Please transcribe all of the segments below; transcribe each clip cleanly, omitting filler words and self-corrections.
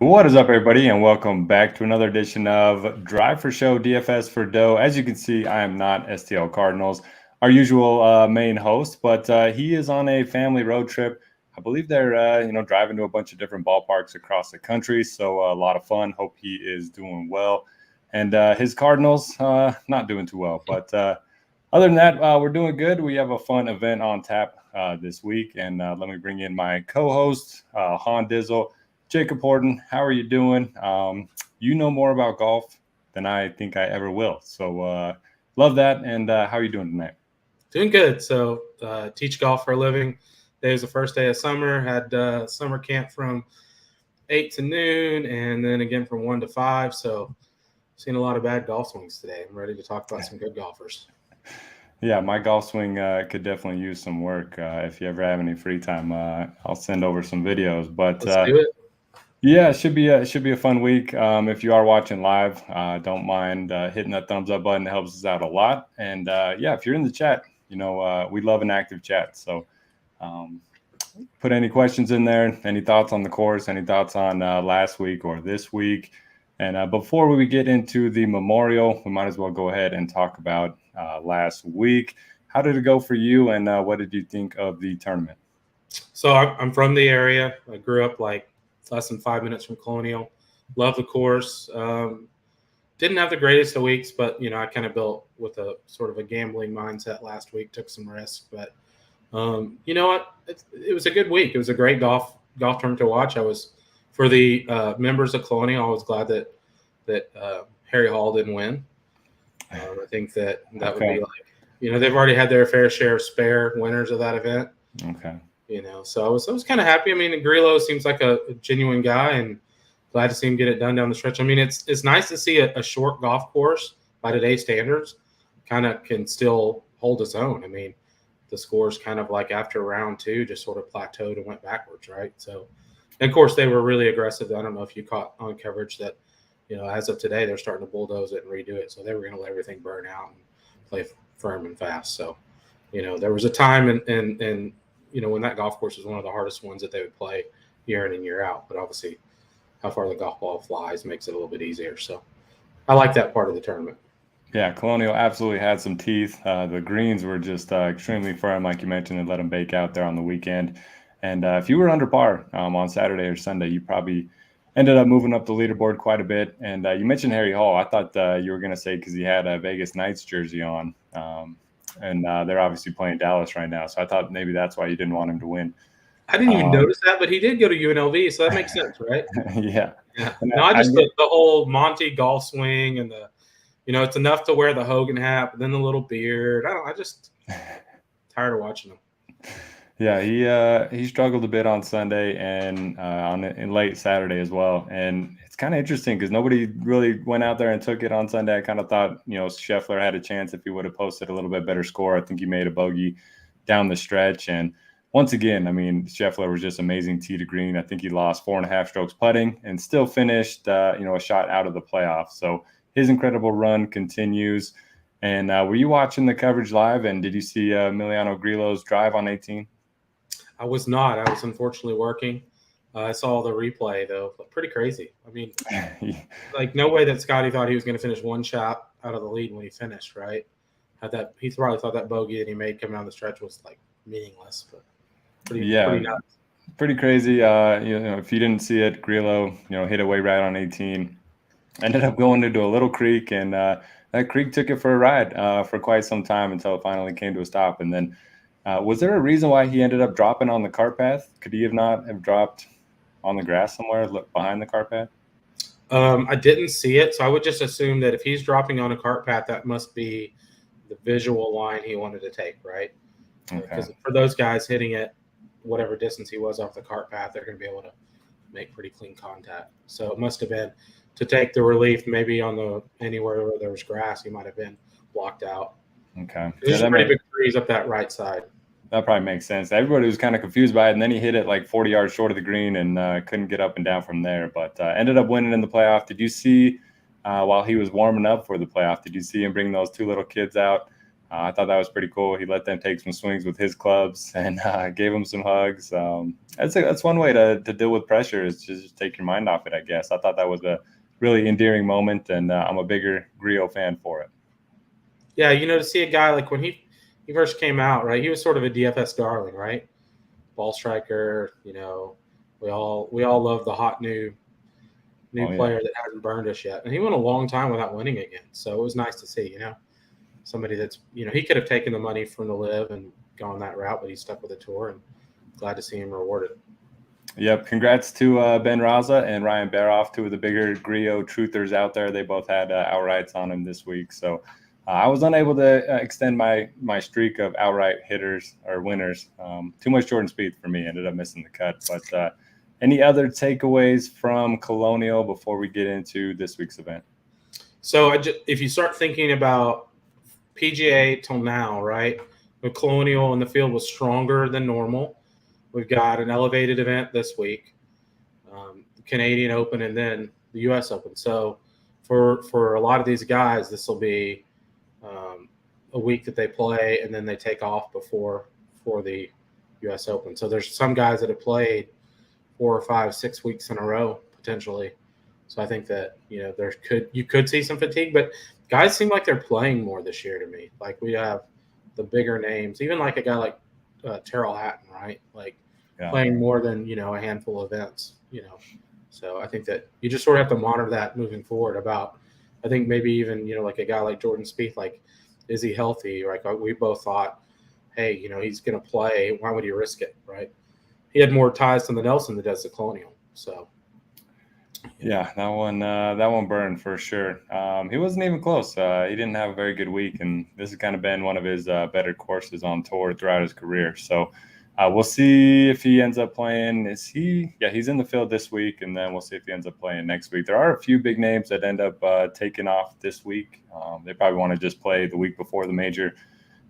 What is up, everybody, and welcome back to another edition of Drive for Show DFS for Dough. As you can see, I am not STL Cardinals, our usual main host, but he is on a family road trip. I believe they're driving to a bunch of different ballparks across the country, so a lot of fun. Hope he is doing well, and his Cardinals not doing too well. But other than that, we're doing good. We have a fun event on tap this week, and let me bring in my co-host, Hondizzzle. Jacob Horton, how are you doing? You know more about golf than I think I ever will. So love that. And how are you doing tonight? Doing good. So teach golf for a living. Today was the first day of summer. Had summer camp from 8 to noon and then again from 1 to 5. So seen a lot of bad golf swings today. I'm ready to talk about some good golfers. Yeah, my golf swing could definitely use some work. If you ever have any free time, I'll send over some videos. But let's do it. Yeah, it should be a fun week. If you are watching live, don't mind hitting that thumbs up button. It helps us out a lot. And yeah, if you're in the chat, we love an active chat. So put any questions in there. Any thoughts on the course? Any thoughts on last week or this week? And before we get into the Memorial, we might as well go ahead and talk about last week. How did it go for you? And what did you think of the tournament? So I'm from the area. I grew up less than 5 minutes from Colonial. Love the course. Didn't have the greatest of weeks, but I kind of built with a sort of a gambling mindset last week. Took some risks, but you know what? It was a good week. It was a great golf tournament to watch. I was for the members of Colonial. I was glad that Harry Hall didn't win. I think that would be they've already had their fair share of spare winners of that event. Okay. So I was kind of happy. I mean, Grillo seems like a genuine guy, and glad to see him get it done down the stretch. I mean, it's nice to see a short golf course by today's standards kind of can still hold its own. I mean, the scores kind of like after round 2 just sort of plateaued and went backwards, right? So, and of course, they were really aggressive. I don't know if you caught on coverage that, as of today, they're starting to bulldoze it and redo it. So they were going to let everything burn out and play firm and fast. So, there was a time and when that golf course was one of the hardest ones that they would play year in and year out. But obviously, how far the golf ball flies makes it a little bit easier. So I like that part of the tournament. Yeah, Colonial absolutely had some teeth. The greens were just extremely firm, like you mentioned, and let them bake out there on the weekend. And if you were under par on Saturday or Sunday, you probably ended up moving up the leaderboard quite a bit. And you mentioned Harry Hall. I thought you were going to say because he had a Vegas Knights jersey on. And they're obviously playing Dallas right now. So I thought maybe that's why you didn't want him to win. I didn't even notice that, but he did go to UNLV, so that makes sense, right? Yeah. No, I just the whole Monty golf swing and the, it's enough to wear the Hogan hat, but then the little beard. I just tired of watching him. Yeah, he struggled a bit on Sunday and in late Saturday as well. And it's kind of interesting because nobody really went out there and took it on Sunday. I kind of thought, Scheffler had a chance if he would have posted a little bit better score. I think he made a bogey down the stretch. And once again, I mean, Scheffler was just amazing tee to green. I think he lost 4.5 strokes putting and still finished, a shot out of the playoffs. So his incredible run continues. And were you watching the coverage live? And did you see Emiliano Grillo's drive on 18? I was not. I was unfortunately working. I saw the replay, though. Pretty crazy. I mean, no way that Scotty thought he was going to finish one shot out of the lead when he finished, right? He probably thought that bogey that he made coming down the stretch was meaningless, but pretty nuts. Pretty crazy. If you didn't see it, Grillo, hit away right on 18. Ended up going into a little creek, and that creek took it for a ride for quite some time until it finally came to a stop. And then was there a reason why he ended up dropping on the cart path? Could he not have dropped on the grass somewhere behind the cart path? I didn't see it, so I would just assume that if he's dropping on a cart path, that must be the visual line he wanted to take, right? Because for those guys hitting it, whatever distance he was off the cart path, they're going to be able to make pretty clean contact. So it must have been to take the relief maybe on anywhere where there was grass, he might have been blocked out. Okay. There's some pretty big trees up that right side. That probably makes sense. Everybody was kind of confused by it, and then he hit it like 40 yards short of the green and couldn't get up and down from there, but ended up winning in the playoff. Did you see, while he was warming up for the playoff, did you see him bring those two little kids out I thought that was pretty cool. He let them take some swings with his clubs and gave them some hugs. That's one way to deal with pressure, is just take your mind off it, I guess. I thought that was a really endearing moment, and I'm a bigger Grillo fan for it. Yeah, to see a guy like when he first came out, right? He was sort of a DFS darling, right? Ball striker, we all love the hot new player that hasn't burned us yet. And he went a long time without winning again. So it was nice to see, somebody that's, he could have taken the money from the live and gone that route, but he stuck with the tour, and glad to see him rewarded. Yep. Congrats to Ben Raza and Ryan Baroff, two of the bigger Grillo truthers out there. They both had outrights on him this week. So I was unable to extend my streak of outright hitters or winners. Too much Jordan Spieth for me. Ended up missing the cut. But any other takeaways from Colonial before we get into this week's event? So if you start thinking about PGA till now, right, the Colonial in the field was stronger than normal. We've got an elevated event this week, the Canadian Open, and then the U.S. Open. So for a lot of these guys, this will be a week that they play, and then they take off for the U.S. Open. So there's some guys that have played 4 or 5, 6 weeks in a row potentially. So I think that you could see some fatigue, but guys seem like they're playing more this year to me. Like we have the bigger names, even like a guy like Terrell Hatton, right? Like playing more than a handful of events. So I think that you just sort of have to monitor that moving forward. I think maybe even like a guy like Jordan Spieth, like is he healthy? Like we both thought, hey, he's going to play. Why would he risk it, right? He had more ties to the Nelson that does the Colonial. So. Yeah, that one burned for sure. He wasn't even close. He didn't have a very good week, and this has kind of been one of his better courses on tour throughout his career. So we'll see if he ends up playing. Yeah, he's in the field this week, and then we'll see if he ends up playing next week. There are a few big names that end up taking off this week. They probably want to just play the week before the major.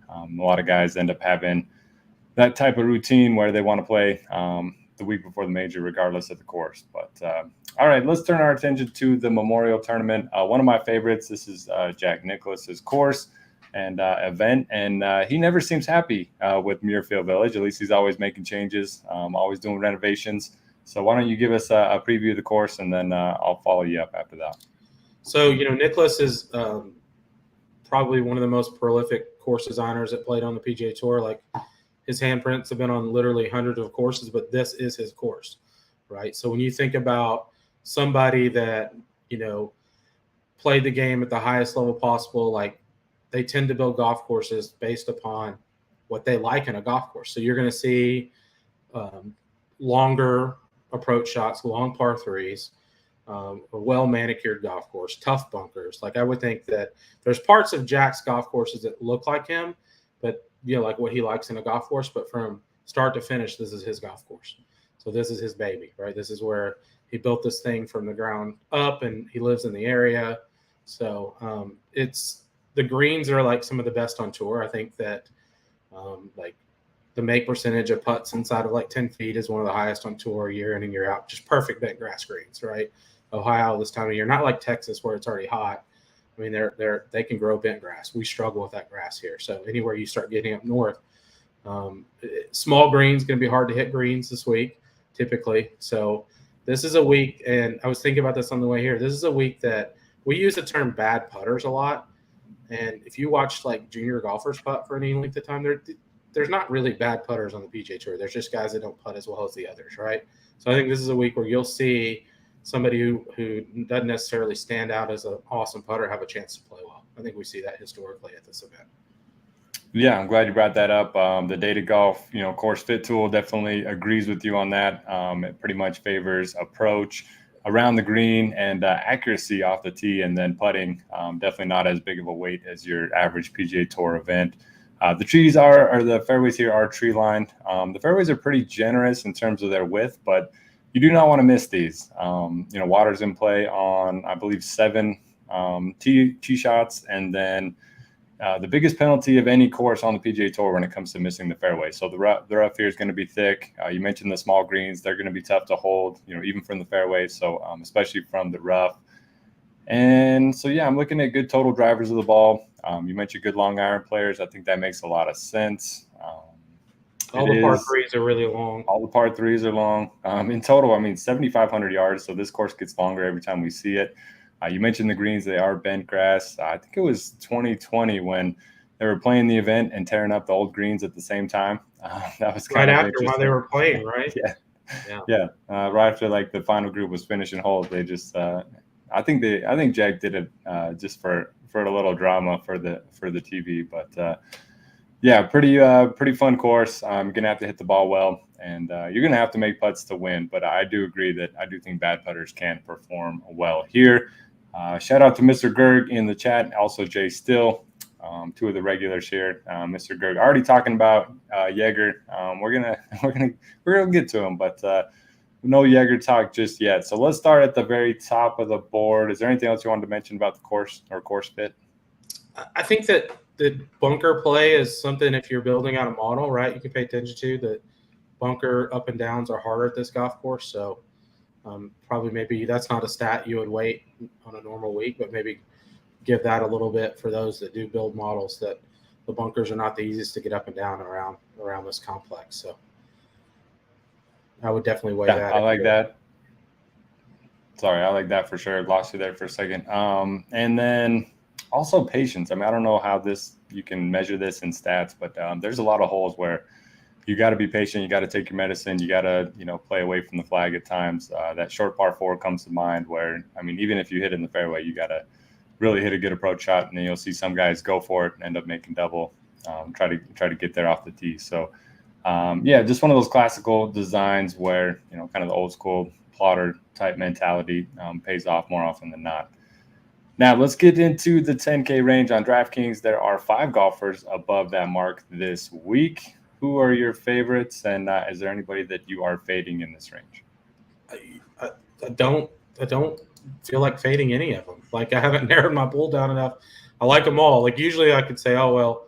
A lot of guys end up having that type of routine where they want to play the week before the major, regardless of the course. But all right, let's turn our attention to the Memorial Tournament. One of my favorites. This is Jack Nicklaus's course and event, and he never seems happy with Muirfield Village. At least he's always making changes, always doing renovations. So why don't you give us a preview of the course, and then I'll follow you up after that. So Nicklaus is probably one of the most prolific course designers that played on the PGA Tour. Like his handprints have been on literally hundreds of courses, but this is his course, right? So when you think about somebody that played the game at the highest level possible, like they tend to build golf courses based upon what they like in a golf course. So you're going to see longer approach shots, long par threes, a well manicured golf course, tough bunkers. Like I would think that there's parts of Jack's golf courses that look like him, but like what he likes in a golf course. But from start to finish, this is his golf course. So this is his baby, right? This is where he built this thing from the ground up, and he lives in the area. So it's the greens are like some of the best on tour. I think that like the make percentage of putts inside of like 10 feet is one of the highest on tour year in and year out. Just perfect bent grass greens, right? Ohio this time of year, not like Texas where it's already hot. I mean, they can grow bent grass. We struggle with that grass here. So anywhere you start getting up north, small greens going to be hard to hit greens this week, typically. So this is a week, and I was thinking about this on the way here. This is a week that we use the term bad putters a lot. And if you watch like junior golfers putt for any length of time, there's not really bad putters on the PGA Tour. There's just guys that don't putt as well as the others, right? So I think this is a week where you'll see somebody who doesn't necessarily stand out as an awesome putter have a chance to play well. I think we see that historically at this event. Yeah, I'm glad you brought that up. The Data Golf, course fit tool definitely agrees with you on that. It pretty much favors approach around the green and accuracy off the tee, and then putting. Definitely not as big of a weight as your average PGA Tour event. The trees the fairways here are tree lined. The fairways are pretty generous in terms of their width, but you do not want to miss these. Water's in play on, I believe, 7 tee shots, and then the biggest penalty of any course on the PGA Tour when it comes to missing the fairway. So the rough here is going to be thick. You mentioned the small greens; they're going to be tough to hold, even from the fairway. So especially from the rough. And so yeah, I'm looking at good total drivers of the ball. You mentioned good long iron players. I think that makes a lot of sense. All the par threes are really long. All the par threes are long. In total, I mean, 7,500 yards. So this course gets longer every time we see it. You mentioned the greens. They are bent grass. I think it was 2020 when they were playing the event and tearing up the old greens at the same time. That was kind right of after while they were playing, right? Yeah. Right after like the final group was finishing holes, they just I think Jack did it just for a little drama for the TV, but yeah, pretty fun course. I'm gonna have to hit the ball well, and you're gonna have to make putts to win. But I do agree that I do think bad putters can perform well here. Shout out to Mr. Gerg in the chat, also Jay Still, two of the regulars here. Mr. Gerg already talking about Jaeger. We're gonna get to him, but no Jaeger talk just yet. So let's start at the very top of the board. Is there anything else you wanted to mention about the course or course fit? I think that the bunker play is something, if you're building out a model, right, you can pay attention to. The bunker up and downs are harder at this golf course, so probably maybe that's not a stat you would weight on a normal week, but maybe give that a little bit for those that do build models, that the bunkers are not the easiest to get up and down around this complex. So I would definitely weigh that. I like that. Sorry, I like that for sure. Lost you there for a second. And then also patience. I mean, I don't know how you can measure this in stats, but there's a lot of holes where you got to be patient. You got to take your medicine. You got to, play away from the flag at times. That short par 4 comes to mind where, I mean, even if you hit in the fairway, you got to really hit a good approach shot, and then you'll see some guys go for it and end up making double, try to get there off the tee. So, just one of those classical designs where, kind of the old school plotter type mentality pays off more often than not. Now, let's get into the 10K range on DraftKings. There are 5 golfers above that mark this week. Who are your favorites, and is there anybody that you are fading in this range? I don't feel like fading any of them. Like, I haven't narrowed my pool down enough. I like them all. Like, usually I could say, oh, well,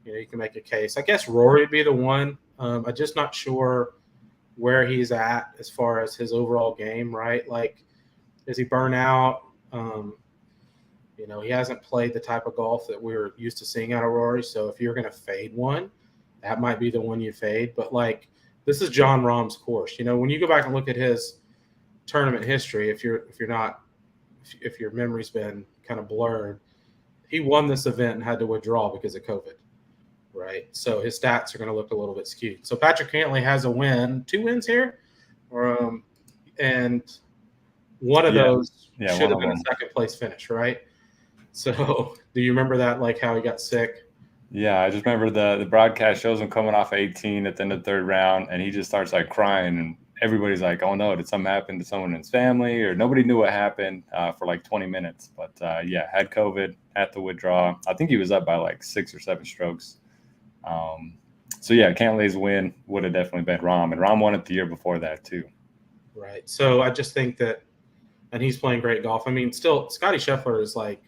you can make a case. I guess Rory would be the one. I'm just not sure where he's at as far as his overall game, right? Like, is he burn out? He hasn't played the type of golf that we're used to seeing out of Rory. So if you're going to fade one, that might be the one you fade. But, like, this is John Rahm's course. When you go back and look at his tournament history, if your memory's been kind of blurred, he won this event and had to withdraw because of COVID, right? So his stats are going to look a little bit skewed. So Patrick Cantlay has a win, 2 wins here, and one of those should have been a second place finish, right? So do you remember that, like how he got sick? Yeah, I just remember the broadcast shows him coming off 18 at the end of the 3rd round, and he just starts like crying, and everybody's like, oh no, did something happen to someone in his family? Or nobody knew what happened for like 20 minutes. But had COVID, had to withdraw. I think he was up by like 6 or 7 strokes. Cantlay's win would have definitely been Rahm, and Rahm won it the year before that too. Right. So I just think that, and he's playing great golf. I mean, still, Scotty Scheffler is like,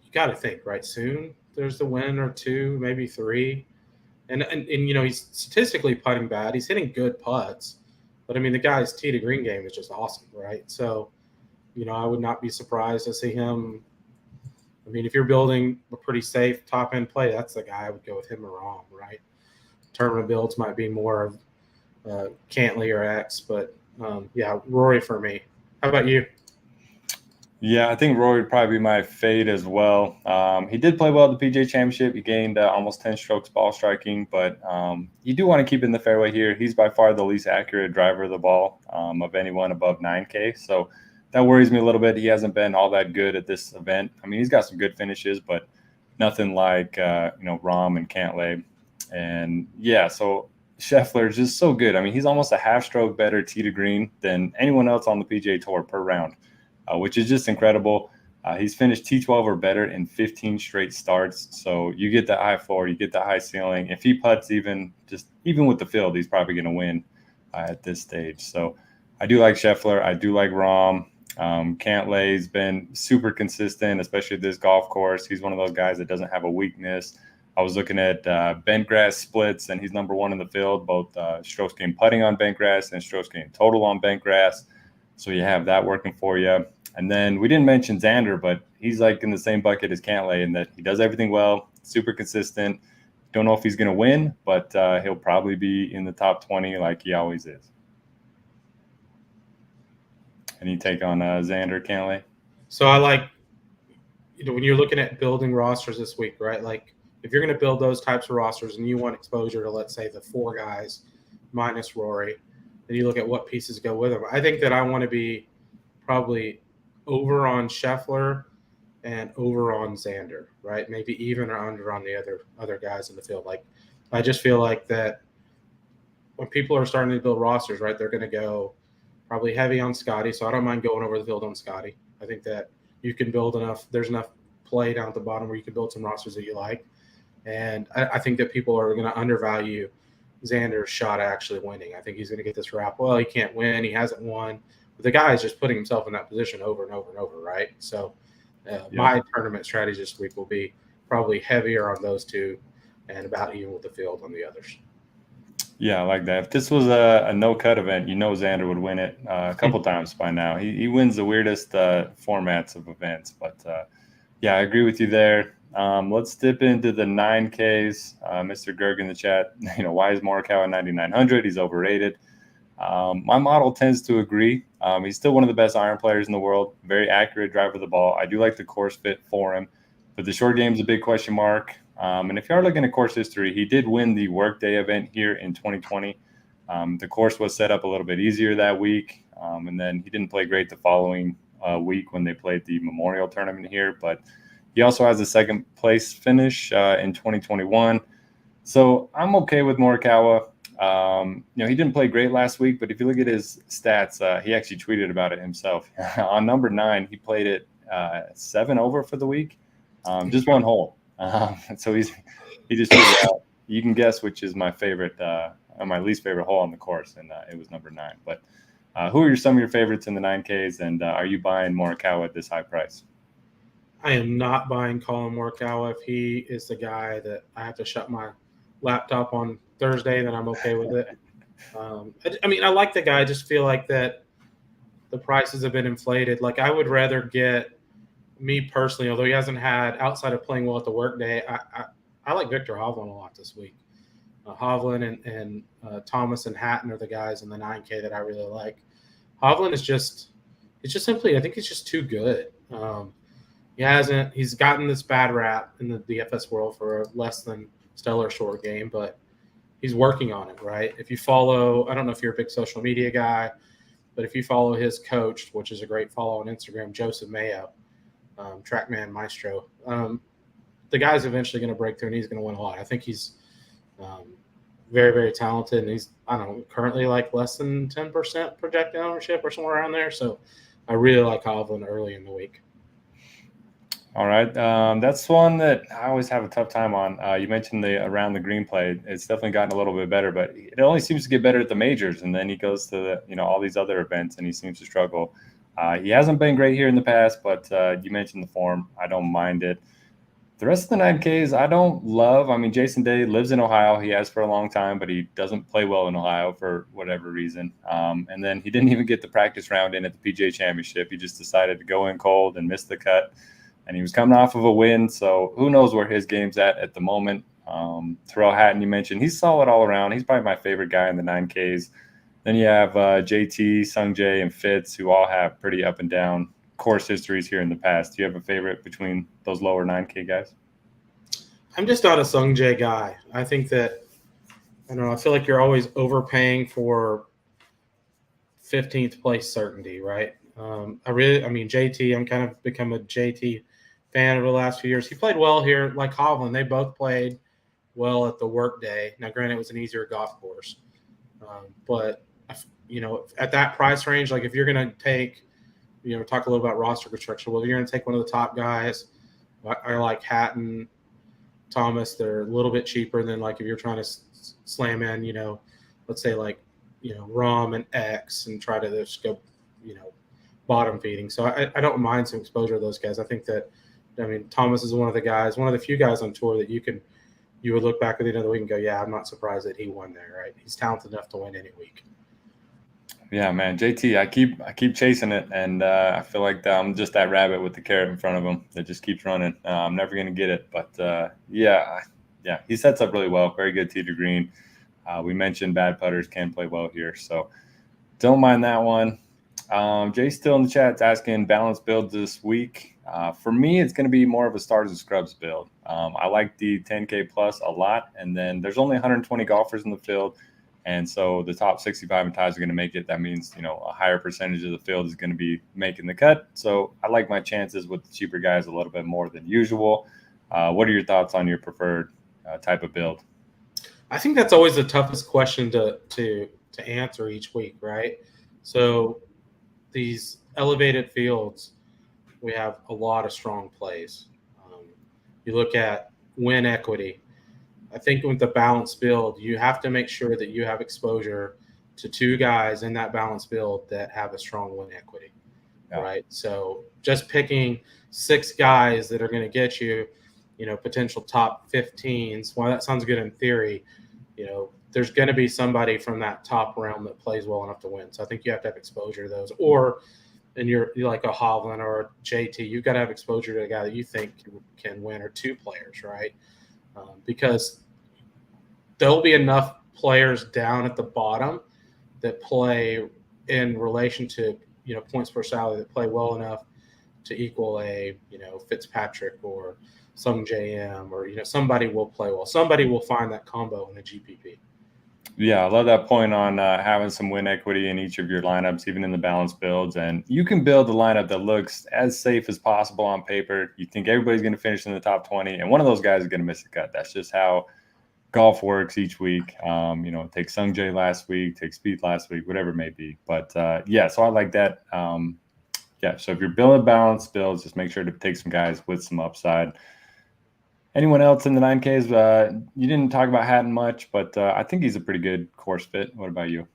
you got to think, right? Soon there's the win or 2, maybe 3. And he's statistically putting bad. He's hitting good putts. But, I mean, the guy's tee to green game is just awesome, right? So, I would not be surprised to see him. I mean, if you're building a pretty safe top-end play, that's the guy I would go with, him or Rahm, right? Tournament builds might be more of Cantlay or X. But, Rory for me. How about you? Yeah, I think Rory would probably be my fade as well. He did play well at the PGA Championship. He gained almost 10 strokes ball striking, but you do want to keep in the fairway here. He's by far the least accurate driver of the ball of anyone above 9K. So that worries me a little bit. He hasn't been all that good at this event. I mean, he's got some good finishes, but nothing like, Rahm and Cantlay. And so Scheffler is just so good. I mean, he's almost a half stroke better tee to green than anyone else on the PGA Tour per round. Which is just incredible. He's finished T12 or better in 15 straight starts. So you get that high floor, you get that high ceiling. If he putts even with the field, he's probably going to win at this stage. So I do like Scheffler. I do like Rahm. Cantlay's been super consistent, especially at this golf course. He's one of those guys that doesn't have a weakness. I was looking at bent grass splits, and he's number 1 in the field, both strokes gained putting on bent grass and strokes gained total on bent grass. So you have that working for you. And then we didn't mention Xander, but he's like in the same bucket as Cantlay in that he does everything well, super consistent. Don't know if he's going to win, but he'll probably be in the top 20 like he always is. Any take on Xander, Cantlay? So I like, when you're looking at building rosters this week, right? Like if you're going to build those types of rosters and you want exposure to, let's say, the 4 guys minus Rory, then you look at what pieces go with them. I think that I want to be probably over on Scheffler and over on Xander, right? Maybe even or under on the other guys in the field. Like, I just feel like that when people are starting to build rosters, right, they're going to go probably heavy on Scotty. So I don't mind going over the field on Scotty. I think that you can build enough. There's enough play down at the bottom where you can build some rosters that you like. And I think that people are going to undervalue Xander's shot at actually winning. I think he's going to get this rap. Well, he can't win. He hasn't won. But the guy is just putting himself in that position over and over and over, right? So my tournament strategy this week will be probably heavier on those 2 and about even with the field on the others. Yeah, I like that. If this was a no-cut event, Xander would win it a couple times by now. He wins the weirdest formats of events. But, yeah, I agree with you there. Let's dip into the 9Ks. Mr. Gerg in the chat, why is Morikawa at 9,900? He's overrated. My model tends to agree. He's still one of the best iron players in the world, very accurate driver of the ball. I do like the course fit for him, but the short game is a big question mark. And if you are looking at course history, he did win the Workday event here in 2020. The course was set up a little bit easier that week, and then he didn't play great the following week when they played the Memorial Tournament here, but he also has a second place finish in 2021. So I'm okay with Morikawa. He didn't play great last week, but if you look at his stats, he actually tweeted about it himself. On number 9, he played it 7 over for the week, just 1 hole. So he just tweeted out. You can guess which is my favorite, or my least favorite hole on the course, and it was number 9. But who are some of your favorites in the 9Ks, and are you buying Morikawa at this high price? I am not buying Colin Morikawa. If he is the guy that I have to shut my laptop on Thursday, then I'm okay with it. I like the guy. I just feel like that the prices have been inflated. Like, I would rather get, me personally, although he hasn't had, outside of playing well at the Workday, I like Victor Hovland a lot this week. Hovland and Thomas and Hatton are the guys in the 9K that I really like. Hovland is just simply, I think he's just too good. He's gotten this bad rap in the DFS world for a less than stellar short game, but he's working on it, right? If you follow, I don't know if you're a big social media guy, but if you follow his coach, which is a great follow on Instagram, Joseph Mayo, Trackman Maestro, the guy's eventually going to break through and he's going to win a lot. I think he's very, very talented, and he's, currently like less than 10% projected ownership or somewhere around there. So I really like Hovland early in the week. All right. That's one that I always have a tough time on. You mentioned the around the green play. It's definitely gotten a little bit better, but it only seems to get better at the majors. And then he goes to all these other events and he seems to struggle. He hasn't been great here in the past, but you mentioned the form. I don't mind it. The rest of the 9Ks, I don't love. Jason Day lives in Ohio. He has for a long time, but he doesn't play well in Ohio for whatever reason. And then he didn't even get the practice round in at the PGA Championship. He just decided to go in cold and miss the cut. And he was coming off of a win, so who knows where his game's at the moment. Terrell Hatton, you mentioned, he's solid all around. He's probably my favorite guy in the 9Ks. Then you have JT, Sungjae, and Fitz, who all have pretty up and down course histories here in the past. Do you have a favorite between those lower 9K guys? I'm just not a Sungjae guy. I think that, I feel like you're always overpaying for 15th place certainty, right? JT, I'm kind of become a JT fan over the last few years. He played well here, like Hovland. They both played well at the Workday. Now, granted, it was an easier golf course. But, at that price range, like if you're going to take, talk a little about roster construction, well, you're going to take one of the top guys. I like Hatton, Thomas. They're a little bit cheaper than, like, if you're trying to slam in, let's say like, Rom and X and try to just go, bottom feeding. So I don't mind some exposure to those guys. I think that, Thomas is one of the few guys on tour that you would look back at the end of the week and go, yeah, I'm not surprised that he won there, right? He's talented enough to win any week. Yeah, man, JT, I keep chasing it, and I feel like I'm just that rabbit with the carrot in front of him that just keeps running. I'm never going to get it, but yeah, he sets up really well. Very good tee to green. We mentioned bad putters can play well here, so don't mind that one. Jay's still in the chat asking balanced build this week. For me, it's going to be more of a stars and scrubs build. I like the 10K plus a lot, and then there's only 120 golfers in the field. And so the top 65 and ties are going to make it. That means, a higher percentage of the field is going to be making the cut. So I like my chances with the cheaper guys a little bit more than usual. What are your thoughts on your preferred type of build? I think that's always the toughest question to answer each week, right? So these elevated fields, we have a lot of strong plays. You look at win equity. I think with the balanced build, you have to make sure that you have exposure to two guys in that balanced build that have a strong win equity, right? So just picking 6 guys that are going to get you, potential top 15s. While that sounds good in theory, there's going to be somebody from that top realm that plays well enough to win. So I think you have to have exposure to those. Or, and you're like a Hovland or a JT, you've got to have exposure to a guy that you think can win, or 2 players, right? Because there'll be enough players down at the bottom that play in relation to, points per salary, that play well enough to equal a, Fitzpatrick or some JM, or, somebody will play well. Somebody will find that combo in a GPP. Yeah, I love that point on having some win equity in each of your lineups, even in the balanced builds. And you can build a lineup that looks as safe as possible on paper. You think everybody's going to finish in the top 20, and one of those guys is going to miss a cut. That's just how golf works each week. Take Sungjae last week, take Speed last week, whatever it may be. But so I like that. So if you're building balanced builds, just make sure to take some guys with some upside. Anyone else in the 9Ks? You didn't talk about Hatton much, but I think he's a pretty good course fit. What about you?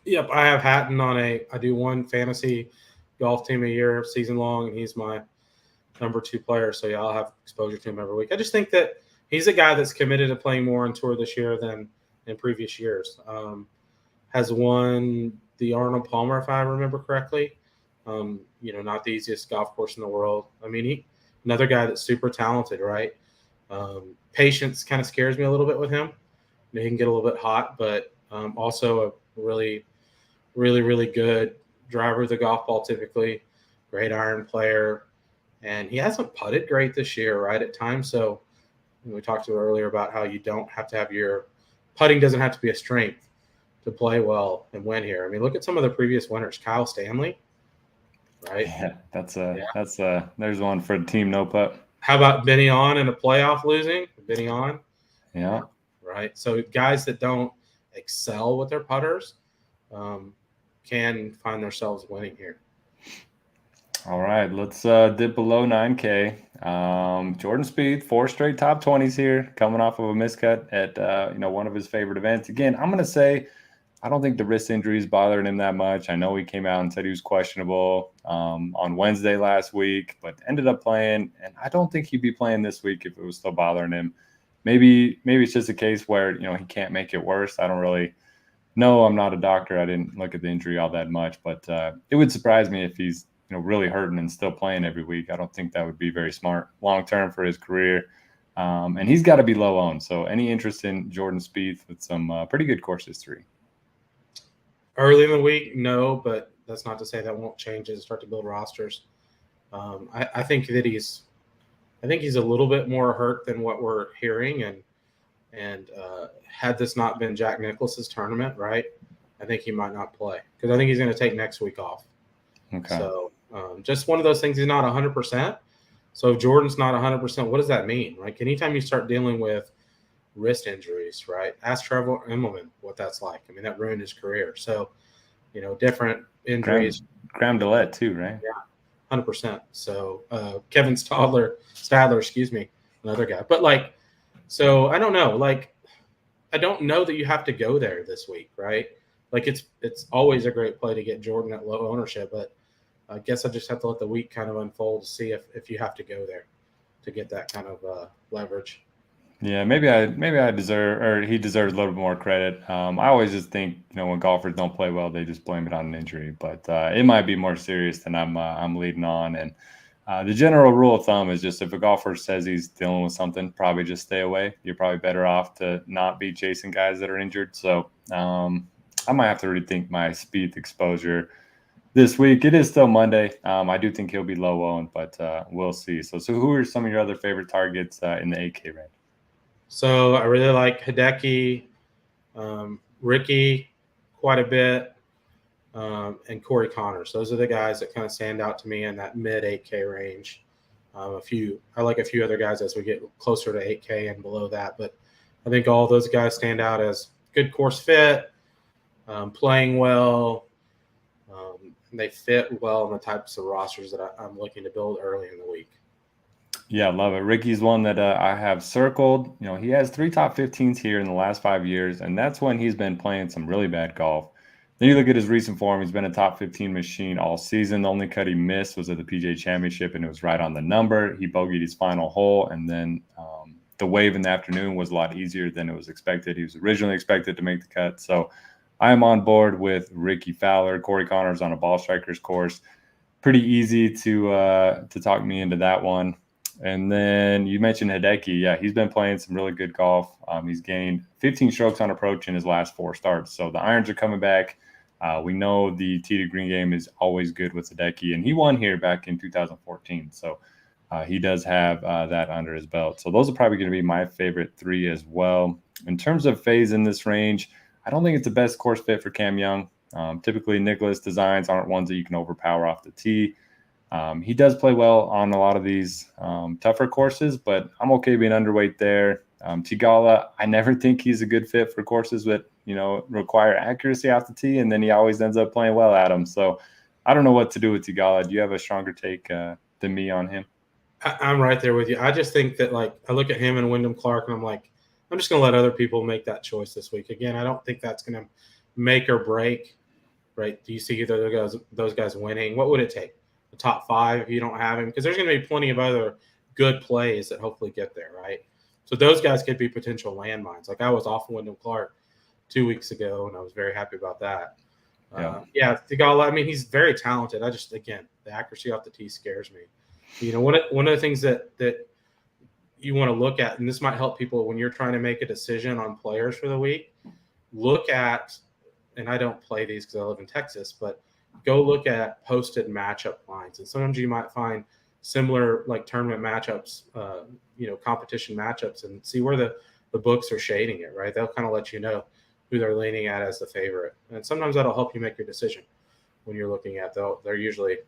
Yep, I have Hatton I do one fantasy golf team a year, season long, and he's my number 2 player. So yeah, I'll have exposure to him every week. I just think that he's a guy that's committed to playing more on tour this year than in previous years. Has won the Arnold Palmer, if I remember correctly. Not the easiest golf course in the world. I mean, another guy that's super talented, right? Patience kind of scares me a little bit with him. He can get a little bit hot, but also a really, really, really good driver of the golf ball typically. Great iron player. And he hasn't putted great this year, right, at times. So we talked earlier about how you don't have to have your putting doesn't have to be a strength to play well and win here. I mean, look at some of the previous winners. Kyle Stanley, right? Yeah, there's one for the team no putt. How about Benny On in a playoff losing? Benny On. Yeah. Right. So guys that don't excel with their putters can find themselves winning here. All right, let's dip below 9K. Jordan Spieth, 4 straight top 20s here, coming off of a miscut at one of his favorite events. Again, I'm going to say I don't think the wrist injury is bothering him that much. I know he came out and said he was questionable on Wednesday last week, but ended up playing, and I don't think he'd be playing this week if it was still bothering him. Maybe it's just a case where he can't make it worse. I don't really know. I'm not a doctor. I didn't look at the injury all that much, but it would surprise me if he's really hurting and still playing every week. I don't think that would be very smart long term for his career. And he's got to be low owned. So any interest in Jordan Spieth with some pretty good course history? Early in the week, no, but that's not to say that won't change as start to build rosters. I think he's a little bit more hurt than what we're hearing, and had this not been Jack Nicklaus's tournament, right, I think he might not play because I think he's going to take next week off. Okay. So just one of those things. He's not 100%. So if Jordan's not 100%, what does that mean? Like anytime you start dealing with wrist injuries, right? Ask Trevor Immelman what that's like. I mean, that ruined his career. So, different injuries. Graham Dillette too, right? Yeah, 100%. So Kevin Stadler, excuse me, another guy. But so I don't know. I don't know that you have to go there this week, right? It's always a great play to get Jordan at low ownership, but I guess I just have to let the week kind of unfold to see if you have to go there to get that kind of leverage. Yeah, maybe I deserve, or he deserves a little bit more credit. I always just think, when golfers don't play well, they just blame it on an injury, but it might be more serious than I'm leading on. And the general rule of thumb is just if a golfer says he's dealing with something, probably just stay away. You're probably better off to not be chasing guys that are injured. So I might have to rethink my speed exposure this week. It is still Monday. I do think he'll be low owned, but we'll see. So who are some of your other favorite targets in the 8K range? So I really like Hideki, Ricky quite a bit, and Corey Connors. Those are the guys that kind of stand out to me in that mid 8K range. I like a few other guys as we get closer to 8K and below that, but I think all those guys stand out as good course fit, playing well. They fit well in the types of rosters that I'm looking to build early in the week. Yeah, love it. Ricky's one that I have circled. He has 3 top 15s here in the last 5 years, and that's when he's been playing some really bad golf. Then you look at his recent form, he's been a top 15 machine all season. The only cut he missed was at the PGA Championship, and it was right on the number. He bogeyed his final hole, and then the wave in the afternoon was a lot easier than it was expected. He was originally expected to make the cut. So I am on board with Ricky Fowler. Corey Connors on a ball strikers course. Pretty easy to talk me into that one. And then you mentioned Hideki. Yeah, he's been playing some really good golf. He's gained 15 strokes on approach in his last 4 starts. So the irons are coming back. We know the tee to green game is always good with Hideki, and he won here back in 2014. So he does have that under his belt. So those are probably going to be my favorite 3 as well. In terms of phase in this range, I don't think it's the best course fit for Cam Young. Typically, Nicklaus designs aren't ones that you can overpower off the tee. He does play well on a lot of these tougher courses, but I'm okay being underweight there. Tigala, I never think he's a good fit for courses that, require accuracy off the tee, and then he always ends up playing well at them. So I don't know what to do with Tigala. Do you have a stronger take than me on him? I'm right there with you. I just think that, I look at him and Wyndham Clark, and I'm like, I'm just going to let other people make that choice this week. Again, I don't think that's going to make or break, right? Do you see either those guys winning? What would it take? The top 5 if you don't have him? Because there's going to be plenty of other good plays that hopefully get there, right? So those guys could be potential landmines. I was off of Wyndham Clark 2 weeks ago, and I was very happy about that. Tigala, he's very talented. Again, the accuracy off the tee scares me. One of the things that you want to look at, and this might help people when you're trying to make a decision on players for the week, look at, and I don't play these because I live in Texas, but go look at posted matchup lines. And sometimes you might find similar tournament matchups, competition matchups, and see where the books are shading it, right? They'll kind of let you know who they're leaning at as the favorite. And sometimes that'll help you make your decision when you're looking at, they're usually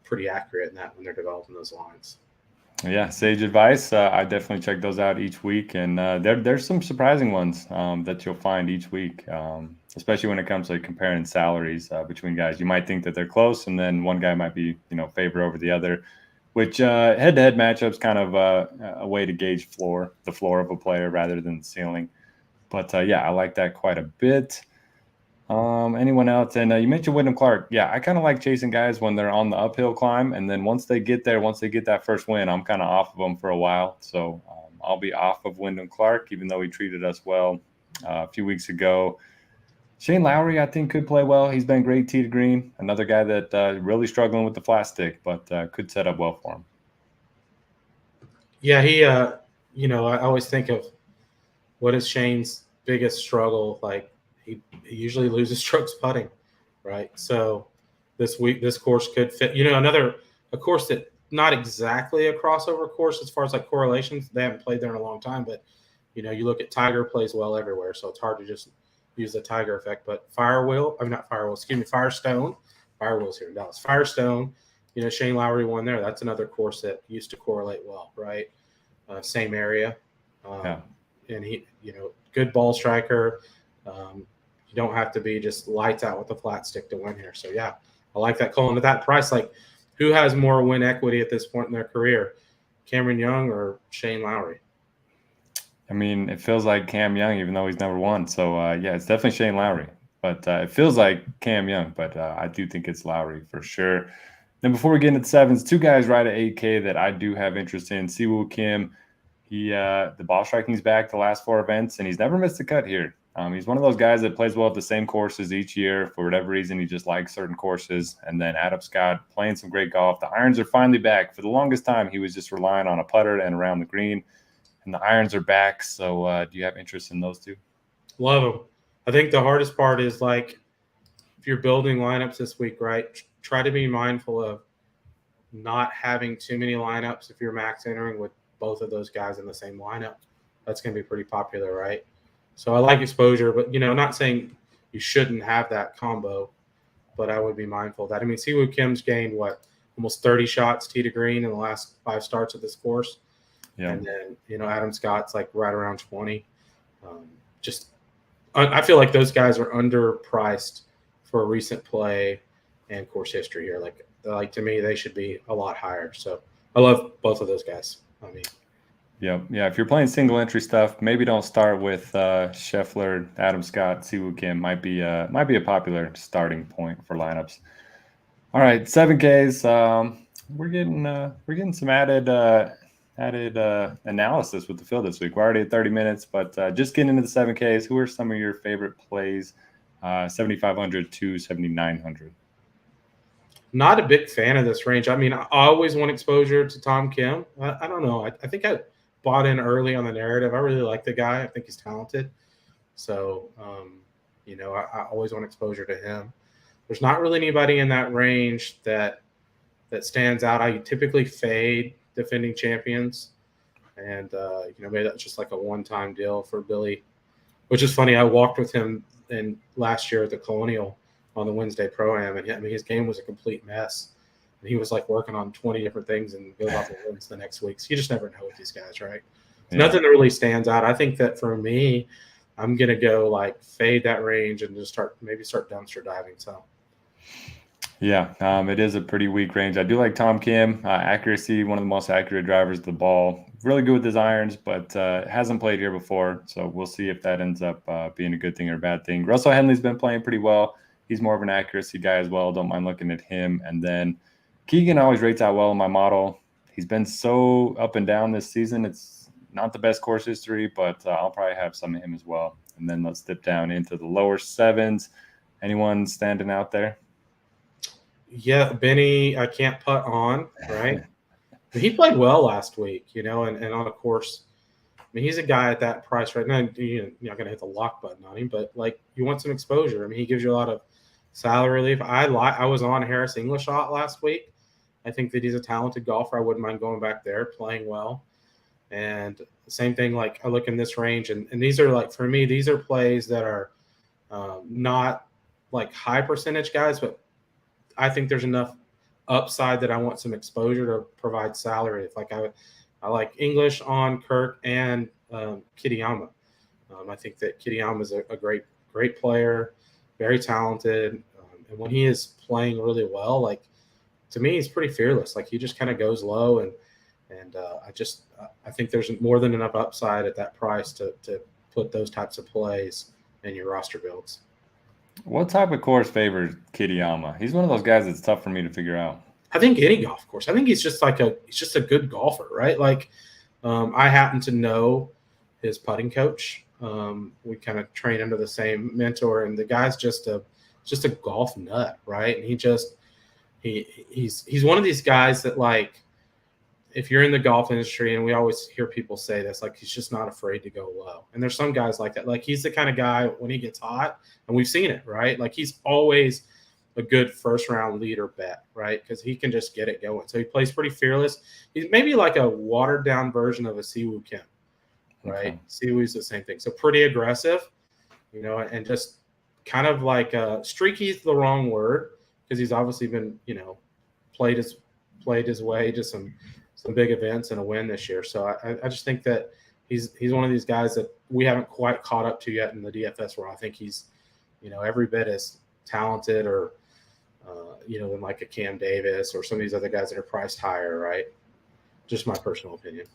pretty accurate in that when they're developing those lines. Yeah, sage advice. I definitely check those out each week, and there's some surprising ones that you'll find each week, especially when it comes to comparing salaries between guys. You might think that they're close, and then one guy might be favor over the other, which head-to-head matchups kind of a way to gauge the floor of a player rather than the ceiling. But yeah, I like that quite a bit. Anyone else? And you mentioned Wyndham Clark. Yeah, I kind of like chasing guys when they're on the uphill climb, and then once they get that first win, I'm kind of off of them for a while. So I'll be off of Wyndham Clark, even though he treated us well a few weeks ago. Shane Lowry, I think, could play well. He's been great tee to green. Another guy that really struggling with the flat stick, but could set up well for him. Yeah, he. I always think of what is Shane's biggest struggle. He usually loses strokes putting, right? So this course could fit. A course that not exactly a crossover course as far as correlations. They haven't played there in a long time, but you look at Tiger plays well everywhere, so it's hard to just use the Tiger effect. But Firestone. Firewheel's here in Dallas. Firestone. Shane Lowry won there. That's another course that used to correlate well, right? Same area. And he, good ball striker. You don't have to be just lights out with a flat stick to win here. So, yeah, I like that call. And at that price, who has more win equity at this point in their career, Cameron Young or Shane Lowry? It feels like Cam Young, even though he's never won. So, yeah, it's definitely Shane Lowry. But it feels like Cam Young, but I do think it's Lowry for sure. Then before we get into the sevens, 2 guys right at 8K that I do have interest in. Siwoo Kim. The ball striking's back the last 4 events, and he's never missed a cut here. He's one of those guys that plays well at the same courses each year. For whatever reason, he just likes certain courses. And then Adam Scott playing some great golf. The irons are finally back. For the longest time, he was just relying on a putter and around the green, and the irons are back. So do you have interest in those two? Love them. I think the hardest part is, like, if you're building lineups this week, right, try to be mindful of not having too many lineups if you're max entering with both of those guys in the same lineup. That's going to be pretty popular, right? So I like exposure, but, not saying you shouldn't have that combo, but I would be mindful of that. I mean, Siwoo Kim's gained, almost 30 shots tee to green in the last 5 starts of this course. Yeah. And then, Adam Scott's like right around 20. I feel like those guys are underpriced for recent play and course history here. Like to me, they should be a lot higher. So I love both of those guys. Yeah. If you're playing single entry stuff, maybe don't start with Scheffler, Adam Scott, Siwoo Kim. Might be a popular starting point for lineups. All right, 7Ks. We're getting some added analysis with the field this week. We're already at 30 minutes, but just getting into the 7Ks. Who are some of your favorite plays? 7,500 to 7,900. Not a big fan of this range. I mean, I always want exposure to Tom Kim. I don't know. I think I bought in early on the narrative. I really like the guy. I think he's talented. So, I always want exposure to him. There's not really anybody in that range that stands out. I typically fade defending champions. And, maybe that's just like a one-time deal for Billy, which is funny. I walked with him last year at the Colonial on the Wednesday Pro-Am, and his game was a complete mess. And he was like working on 20 different thits and goes off the wins the next week. So you just never know with these guys, right? Yeah. Nothing that really stands out. I think that for me, I'm going to go like fade that range and just start dumpster diving. So. Yeah, it is a pretty weak range. I do like Tom Kim. Accuracy, one of the most accurate drivers of the ball. Really good with his irons, but hasn't played here before. So we'll see if that ends up being a good thing or a bad thing. Russell Henley's been playing pretty well. He's more of an accuracy guy as well. Don't mind looking at him. And then Keegan always rates out well in my model. He's been so up and down this season. It's not the best course history, but I'll probably have some of him as well. And then let's dip down into the lower sevens. Anyone standing out there? Yeah, Benny, I can't putt on, right? He played well last week, and on a course. I mean, he's a guy at that price right now. You're not going to hit the lock button on him, but you want some exposure. I mean, he gives you a lot of salary relief. I was on Harris English last week. I think that he's a talented golfer. I wouldn't mind going back there, playing well. And the same thing, I look in this range, and these are for me, these are plays that are not high percentage guys, but I think there's enough upside that I want some exposure to provide salary. If I like English on Kirk and Kitayama. I think that Kitayama is a great player, very talented, and when he is playing really well, to me, he's pretty fearless. He just kind of goes low, and I think there's more than enough upside at that price to put those types of plays in your roster builds. What type of course favors Kitayama? He's one of those guys that's tough for me to figure out. I think any golf course. I think he's just a good golfer, right? I happen to know his putting coach. We kind of train under the same mentor, and the guy's just a golf nut, right? And he's one of these guys that if you're in the golf industry, and we always hear people say this, he's just not afraid to go low. And there's some guys like that. He's the kind of guy when he gets hot, and we've seen it, right? He's always a good first round leader bet, right? Because he can just get it going. So he plays pretty fearless. He's maybe a watered down version of a Siwoo Kim, right? Okay. Siwoo's the same thing. So pretty aggressive, and just kind of streaky is the wrong word, because he's obviously been, played his way to some big events and a win this year. So I just think that he's one of these guys that we haven't quite caught up to yet in the DFS world. I think he's, every bit as talented or, than a Cam Davis or some of these other guys that are priced higher, right? Just my personal opinion.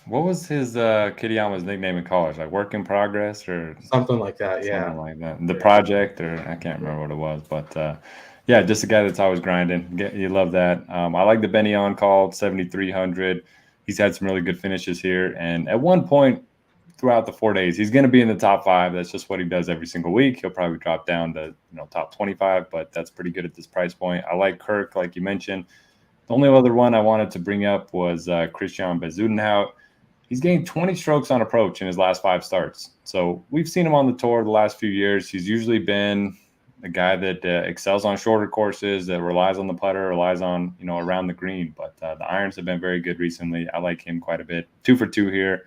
What was his Kitayama's nickname in college? Work in progress or something like that? Something like that. The project, or I can't remember what it was, but yeah, just a guy that's always grinding. You love that. I like the Benny on call 7,300. He's had some really good finishes here. And at one point throughout the 4 days, he's going to be in the top 5. That's just what he does every single week. He'll probably drop down to top 25, but that's pretty good at this price point. I like Kirk, like you mentioned. The only other one I wanted to bring up was Christian Bezuidenhout. He's gained 20 strokes on approach in his last 5 starts. So we've seen him on the tour the last few years. He's usually been a guy that excels on shorter courses, that relies on the putter, relies on, around the green. But the irons have been very good recently. I like him quite a bit. 2 for 2 here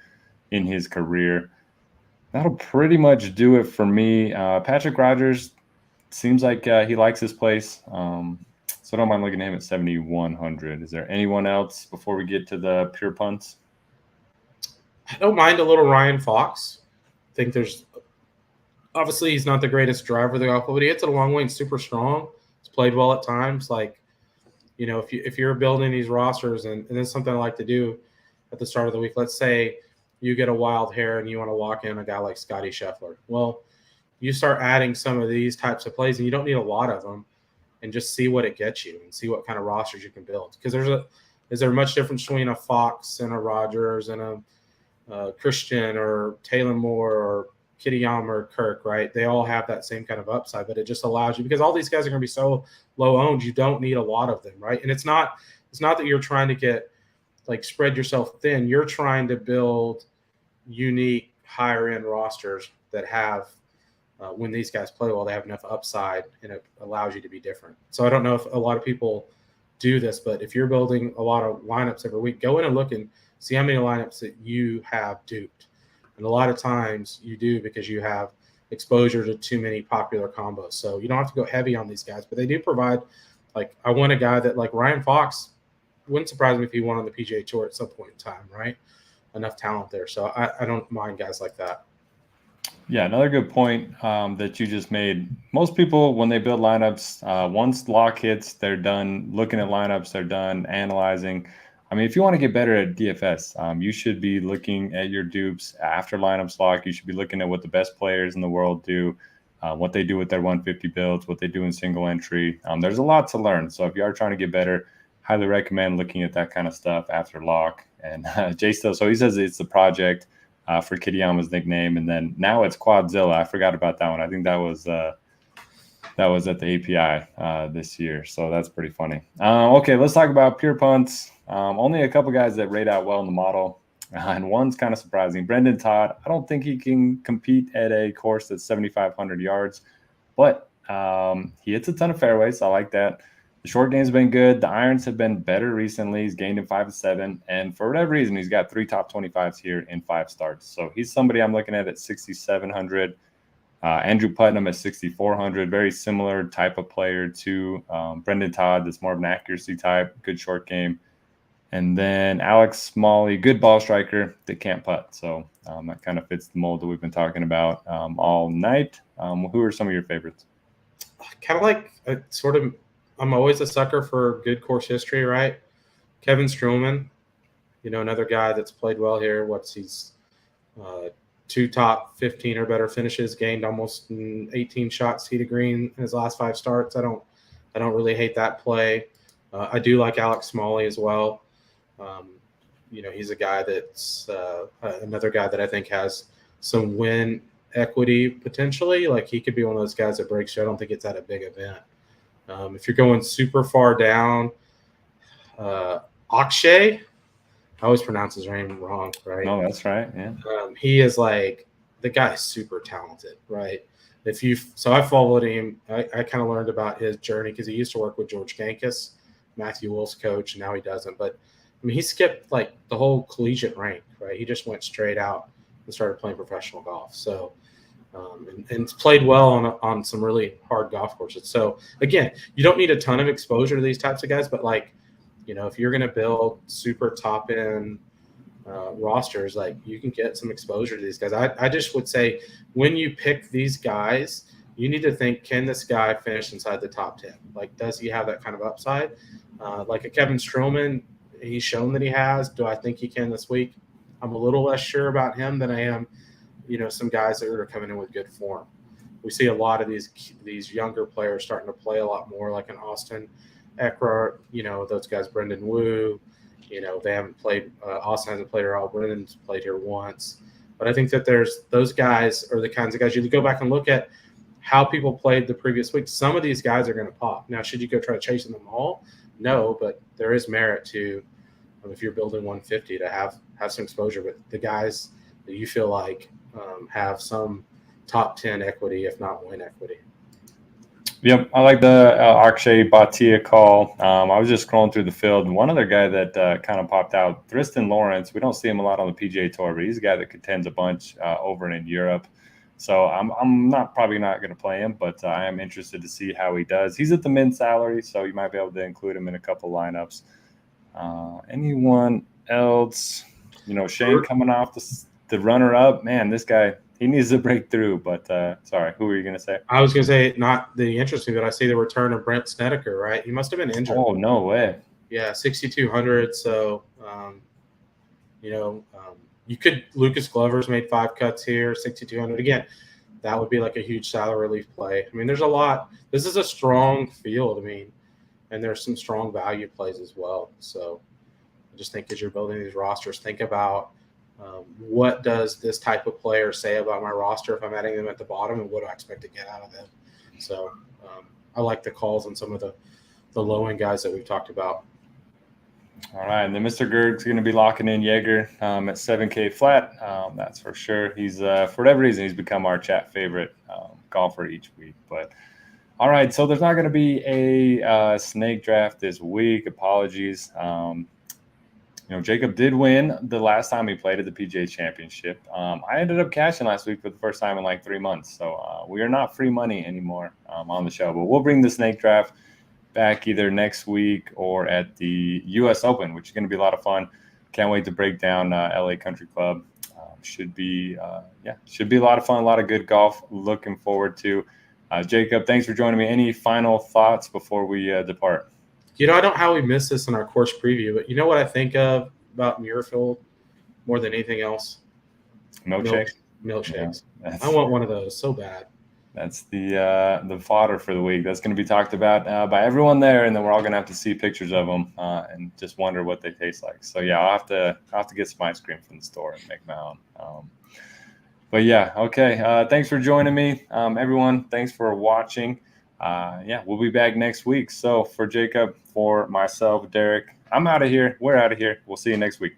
in his career. That'll pretty much do it for me. Patrick Rogers seems like he likes his place. So I don't mind looking at him at 7,100. Is there anyone else before we get to the pure punts? I don't mind a little Ryan Fox. I think there's obviously he's not the greatest driver of the golf, but he hits it a long way and super strong. He's played well at times. Like, if you're building these rosters, and this is something I like to do at the start of the week. Let's say you get a wild hair and you want to lock in a guy like Scotty Scheffler. Well, you start adding some of these types of plays, and you don't need a lot of them, and just see what it gets you and see what kind of rosters you can build. Because is there much difference between a Fox and a Rogers and a Christian or Taylor Moore or Kitayama or Kirk, right? They all have that same kind of upside, but it just allows you, because all these guys are going to be so low owned, you don't need a lot of them, right? And it's not that you're trying to get spread yourself thin. You're trying to build unique higher end rosters that have when these guys play well, they have enough upside, and it allows you to be different. So I don't know if a lot of people do this, but if you're building a lot of lineups every week, go in and look and see how many lineups that you have duped. And a lot of times you do, because you have exposure to too many popular combos. So you don't have to go heavy on these guys, but they do provide, I want a guy that Ryan Fox, wouldn't surprise me if he won on the PGA Tour at some point in time, right? Enough talent there. So I don't mind guys like that. Yeah, another good point that you just made. Most people, when they build lineups, once lock hits, they're done looking at lineups, they're done analyzing. I mean, if you want to get better at DFS, you should be looking at your dupes after lineups lock. You should be looking at what the best players in the world do, what they do with their 150 builds, what they do in single entry. There's a lot to learn. So if you are trying to get better, highly recommend looking at that kind of stuff after lock. And Jay still, so he says it's the project for Kitayama's nickname, and then now it's Quadzilla. I forgot about that one. I think that was at the API this year, so that's pretty funny. Okay, let's talk about pure punts. Only a couple guys that rate out well in the model, and one's kind of surprising. Brendan Todd. I don't think he can compete at a course that's 7,500 yards, but he hits a ton of fairways. I like that. The short game's been good. The irons have been better recently. He's gained in 5 and 7. And for whatever reason, he's got 3 top 25s here in 5 starts. So he's somebody I'm looking at 6,700. Andrew Putnam at 6,400. Very similar type of player to Brendan Todd. That's more of an accuracy type, good short game. And then Alex Smalley, good ball striker that can't putt. So that kind of fits the mold that we've been talking about all night. Who are some of your favorites? Kind of I'm always a sucker for good course history, right? Kevin Streelman, another guy that's played well here. He's 2 top 15 or better finishes, gained almost 18 shots tee to green in his last 5 starts. I don't really hate that play. I do like Alex Smalley as well. He's a guy that's another guy that I think has some win equity potentially. He could be one of those guys that breaks you. I don't think it's at a big event. If you're going super far down, Akshay, I always pronounce his name wrong, right? No, that's right. Yeah. He is the guy is super talented, right? So I followed him. I kind of learned about his journey because he used to work with George Gankus, Matthew Wolf's coach, and now he doesn't. But I mean, he skipped the whole collegiate rank, right? He just went straight out and started playing professional golf. So. And played well on some really hard golf courses. So again, you don't need a ton of exposure to these types of guys, but if you're going to build super top end rosters, you can get some exposure to these guys. I just would say when you pick these guys, you need to think, can this guy finish inside the top 10? Does he have that kind of upside? A Kevin Streelman, he's shown that he has. Do I think he can this week? I'm a little less sure about him than I am some guys that are coming in with good form. We see a lot of these younger players starting to play a lot more, like an Austin Eckler, those guys, Brendan Wu, They haven't played. Austin hasn't played, or all Brennan's played here once. But I think that there's those guys are the kinds of guys you go back and look at how people played the previous week. Some of these guys are going to pop. Now, should you go try to chase them all? No, but there is merit to, if you're building 150, to have some exposure with the guys that you feel like have some top 10 equity, if not win equity. Yep, I like the Akshay Bhatia call. I was just scrolling through the field, and one other guy that kind of popped out, Tristan Lawrence. We don't see him a lot on the PGA Tour, but he's a guy that contends a bunch over in Europe. So I'm probably not going to play him, but I am interested to see how he does. He's at the min salary, so you might be able to include him in a couple lineups. Anyone else? Shane coming off the runner-up. Man, this guy, he needs to break through. But sorry, who were you going to say? I was going to say not the interesting, but I see the return of Brent Snedeker, right? He must have been injured. Oh, no way. Yeah, 6,200. So, you could. Lucas Glover's made 5 cuts here, 6,200. Again, that would be like a huge salary relief play. I mean, there's a lot. This is a strong field. I mean, and there's some strong value plays as well. So, I just think as you're building these rosters, think about what does this type of player say about my roster if I'm adding them at the bottom, and what do I expect to get out of them? So, I like the calls on some of the low-end guys that we've talked about. All right, and then Mr. Gerg's going to be locking in Jaeger at 7K flat. That's for sure. He's for whatever reason, he's become our chat favorite golfer each week. But all right, so there's not going to be a snake draft this week. Apologies. Jacob did win the last time he played at the PGA Championship. I ended up cashing last week for the first time in like 3 months. So we are not free money anymore on the show. But we'll bring the snake draft back either next week or at the U.S. Open, which is going to be a lot of fun. Can't wait to break down LA Country Club. Should be a lot of fun, a lot of good golf. Looking forward to. Jacob, thanks for joining me. Any final thoughts before we depart? I don't know how we missed this in our course preview, but you know what I think of about Muirfield more than anything else? Milkshakes. Milkshakes. Yeah, I want one of those so bad. That's the fodder for the week. That's going to be talked about by everyone there, and then we're all going to have to see pictures of them and just wonder what they taste like. So yeah, I'll have to get some ice cream from the store and make my own. But yeah, okay. Thanks for joining me, everyone. Thanks for watching. We'll be back next week. So for Jacob, for myself, Derek, I'm out of here. We're out of here. We'll see you next week.